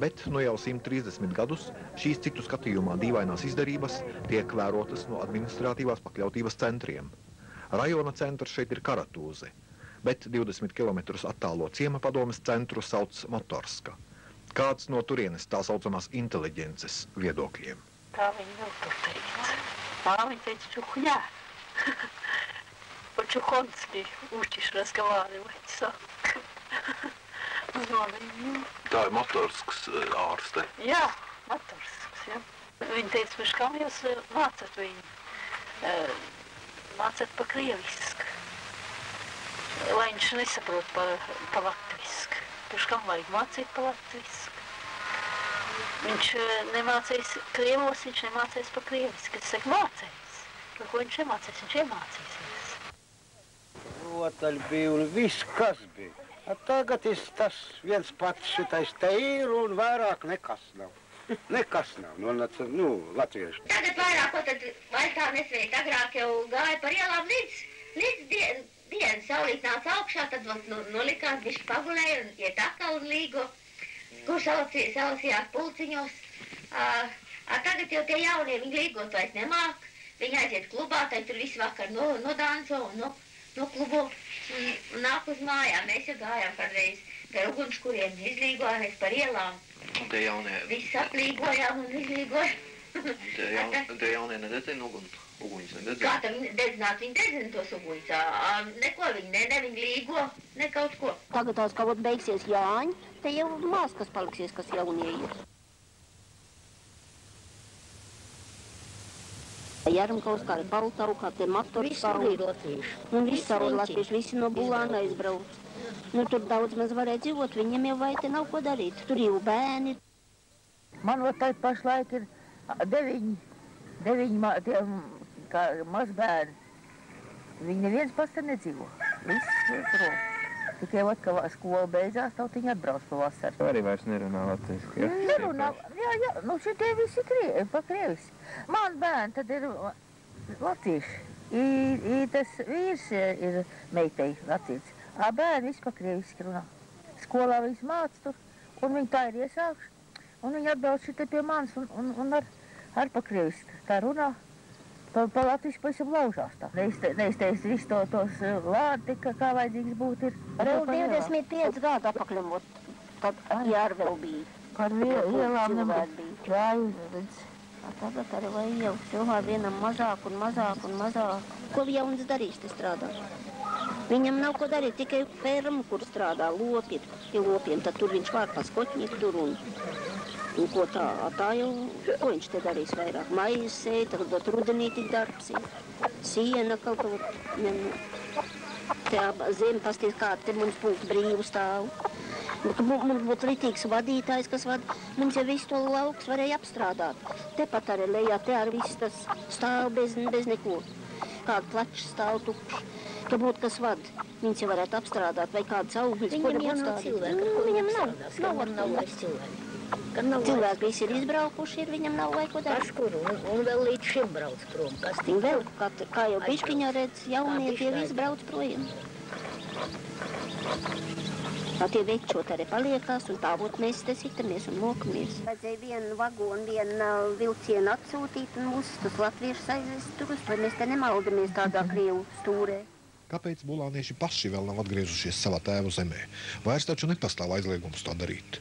Bet nu jau 130 gadus šīs citu skatījumā dīvainās izdarības tiek vērotas no administratīvās pakļautības centriem. Rajona centrs šeit ir Karatūze, bet 20 km attālo Ciemapadomes centru sauc Motorska. Kāds no turienes tā saucamās inteliģences viedokļiem? Kā viņi vēl tur teica? Viņi teica Čuhņā. Po Čuhonski учишь разговаривать сам. Tā ir Motorskas ārste? Jā, Motorskas, jā. Viņi teica, viņš kā jūs mācat viņu? Mācat pa krievisku. Lai viņš nesaprot pa latvisku. Viņš kā vajag mācīt pa latvisku. Viņš nemācīs krievos, viņš nemācīs pa krievisku. Es saku, mācīs. Ko viņš nemācīs, viņš iemācīsies. Rotaļ bija un viss, kas bija. Tagad tas viens pats šitais te ir un vairāk nekas nav. Nekas nav, latviešu. Tagad vairāk, ko tad vairs tā nesveikt. Agrāk jau gāja par ielām līdz dienas saulīt nāca augšā, tad nolikās, bišķi pagulēja un iet atkal un līgo. Kur salasījās pulciņos. Tagad jau tie jaunie, viņi līgot vairs nemāk. Viņi aiziet klubā, tad tur visu vakar nodanco un noklubo un nāk uz mājām. Mēs jau gājām kādreiz gar ugunškuriem, izlīgojāmies par ielām. Un tie jaunie... Viss aplīgojām un izlīgojām. Tie jaunie nededzina uguņus, nededzina? Kā tam dedzināt? Viņi dedzina tos uguņus. Neko viņi viņi līgo, ne kaut ko. Tagad tās kaut beigsies Jāņi, te jau mās, kas paliksies, kas jaunie ir. Jarmkaus, kā ir Baltau, kā te Matorskau. Visi ir latvieši. Un visi ir latvieši, visi no Bulāna aizbrauc. Nu, tur daudz maz varēja dzīvot, viņam jau vai te nav ko darīt. Tur jau bērni. Man ot tai pašlaik ir 9 mazbērni. Viņi neviens pats te nedzīvo. Viss ir prom. Tikai ot, ka skola beidzās, tautiņi atbrauc pa vasaru. Arī vairs nerunā latviski, ja? Nerunā, jā, nu šitie visi pa krieviski. Man bērni tad ir latvieši. Tas vīrs ir meitei latvieši. Bērni visi pa krieviski runā. Skolā viņas māca tur, un viņi tā ir iesākuši. Un viņi atbrauc šitie pie manis un ar pa krieviski tā runā. Pa latviski pavisam laužās tā. Neizteiks visu tos vārdi, kā vajadzīgs būt ir. Vēl 25 gadu apakļumot, tad arī ar vēl bija. Par ielām nebija. Tagad arī vai jau cilvēki vienam mazāk un mazāk un mazāk. Ko jauns darīs te strādā? Viņam nav ko darīt, tikai fermu, kur strādā, lopi ir pie lopiem, tad tur viņš vār pa skoķņiku tur un ko tā jau, ko viņš te darīs vairāk? Maizes sēja, tad rudenī tik darbs ir. Siena kaut ko, te zem pasties kā te mums būtu brīvu stāvu. Mums būtu ritīgs vadītājs, kas vada. Mums jau visu to lauks varēja apstrādāt. Tepat arī lejā, te arī viss tas stāv bez neko. Kāda plača stāv tukši. Ka būtu kas vada. Viņus jau varētu apstrādāt vai kādas augļas. Viņam jau nav cilvēka, ko viņam strādās, kam nav vairs cilvēki. Cilvēki visi ir izbraukuši, viņam nav vai ko darīt. Paškur, un vēl līdz šim brauc prom. Vēl, kā jau biškiņā redz, jaunie tie visi brauc projām. Tā tie večot arī paliekās, un tābūt mēs te sitamies un mokamies. Vajadzēja vienu vagonu, vienu vilcienu atsūtīt, un mūs tas latviešus aizvest turus, vai mēs te nemaldamies tādā Krievu stūrē. Kāpēc bulānieši paši vēl nav atgriezušies savā tēvu zemē? Vairs taču nepastāv aizliegums tā darīt.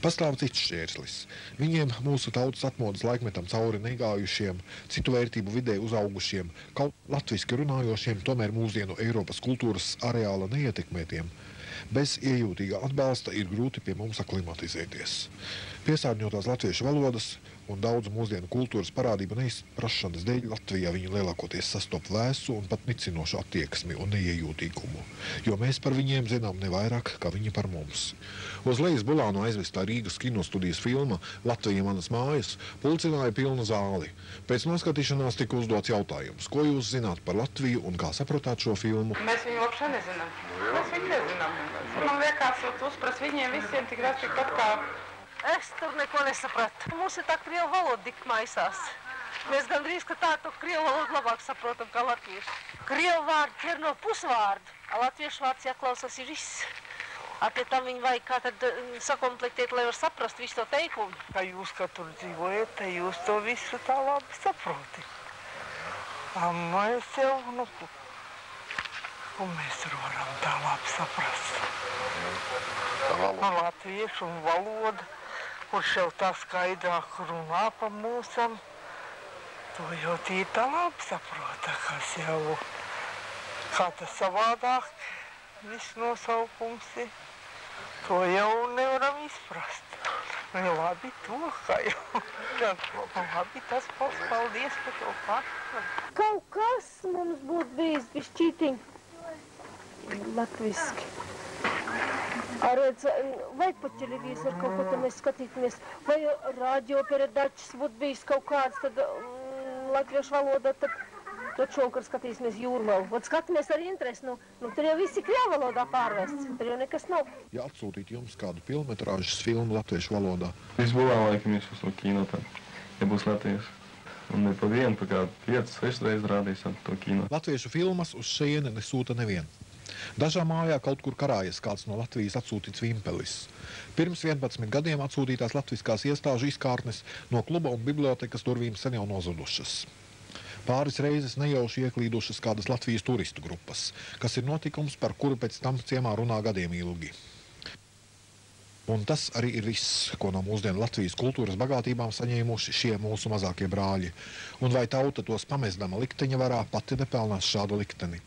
Pastāv cits šķērslis. Viņiem mūsu tautas atmodas laikmetam cauri negājušiem, citu vērtību vidē uzaugušiem, kaut latviski runājošiem, tomēr mūsdienu Eiropas kultūras areāla neietekmētiem, bez iejūtīga atbalsta ir grūti pie mums aklimatizēties. Piesārņotās latviešu valodas un daudzu mūsdienu kultūras parādību neizprašanas dēļ Latvijā viņu lielākoties sastop vēsu un pat nicinošu attieksmi un neiejūtīgumu, jo mēs par viņiem zinām nevairāk, kā viņi par mums. Uz lejas Bulānu aizvestā Rīgas kinostudijas filma Latvija manas mājas pulcināja pilnu zāli. Pēc noskatīšanās tika uzdots jautājums, ko jūs zināt par Latviju un kā sapratāt šo filmu? Mēs viņu вообще nezinām. Mēs viņu nezinām. Man liekas, uzprast viņiem visiem tik tāpat kā... Es tur neko nesapratu. Mums ir tā krievu valoda tik maisās. Mēs gandrīz, ka tā to krievu valodu labāk saprotam kā latvieši. Krievu vārdi ķer no pusvārdu, a latviešu vārds jāklausās ir viss. Pie tam viņi vajag kā tad sakomplektēt, lai var saprast visu to teikumu. Kā jūs, kā tur dzīvojat, tad jūs to visu tā labi saproti. Mēs jau, ko mēs varam tā labi saprast? Latviešu un valoda, kurš jau tā skaidrāk runā pa mūsam, to jau tī tā labi saprota, kas jau, kā tas savādāk, viss nosaukums ir. To jau nevaram izprast. Labi to, kā jau. Labi tas pats, paldies par to pašu. Kaut kas mums būtu bijis bišķītiņ latviski. Redz, vajag pa televizoru kaut ko tam mēs skatītamies. Vai radio peredačs būtu bijis kaut kāds, tad latviešu valoda, tad šovakar skatīsimies Jūrmalu. Vot skatāmies ar interesi, tur jau visi krievu valodā pārvests, tur jau nekas nav. Ja atsūtīt jums kādu filmetrāžas filmu latviešu valodā? Visbūvā laikam uz to kino tad, ja būs latviešu. Un ne pa vienu, pa kādu 5-6 reizes rādīsim to kino. Latviešu filmas uz šejieni nesūta nevien. Dažā mājā kaut kur karājas kāds no Latvijas atsūtīts vimpelis. Pirms 11 gadiem atsūtītās latviskās iestāžu izkārtnes no kluba un bibliotekas durvīm sen jau nozudušas. Pāris reizes nejauši ieklīdušas kādas Latvijas turistu grupas, kas ir notikums, par kuru pēc tam ciemā runā gadiem ilgi. Un tas arī ir viss, ko no mūsdienu Latvijas kultūras bagātībām saņēmuši šie mūsu mazākie brāļi. Un vai tauta tos pamestama likteņa varā pati nepelnās šādu likteni?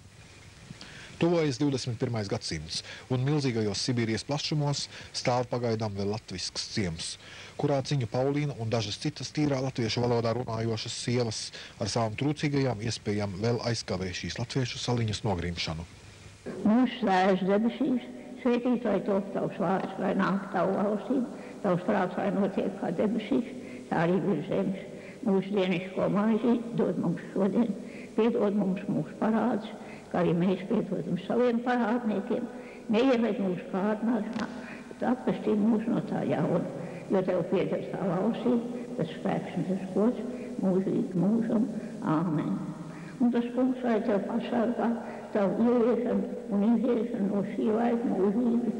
Tuvojas 21. gadsimts, un milzīgajos Sibīrijas plašumos stāv pagaidām vēl latvisks ciems, kurā Ciņa Paulīna un dažas citas tīrā latviešu valodā runājošas sievas ar savām trūcīgajām iespējām vēl aizkavē šīs latviešu saliņas nogrimšanu. Mūsu sēž debesīs, svētīt, lai top tavs vārds, lai nāk tavu valstību, tavs prāts, lai notiek kā debesīs, tā arī virs zemes. Mūsu dienišķo maizi dod mums šodien, piedod mums mūsu parādus, kā arī mēs piedodam saviem parādniekiem, neieved mūsu kārdināšanā, bet atpestī mūs no tā jauna, jo tev pieder tā valstība, tas spēks un tas gods, mūžīgi mūžam. Āmen. Un tas kungs, lai tev pasargā, tavu ieiešanu un iziešanu no šī laika mūžīgi.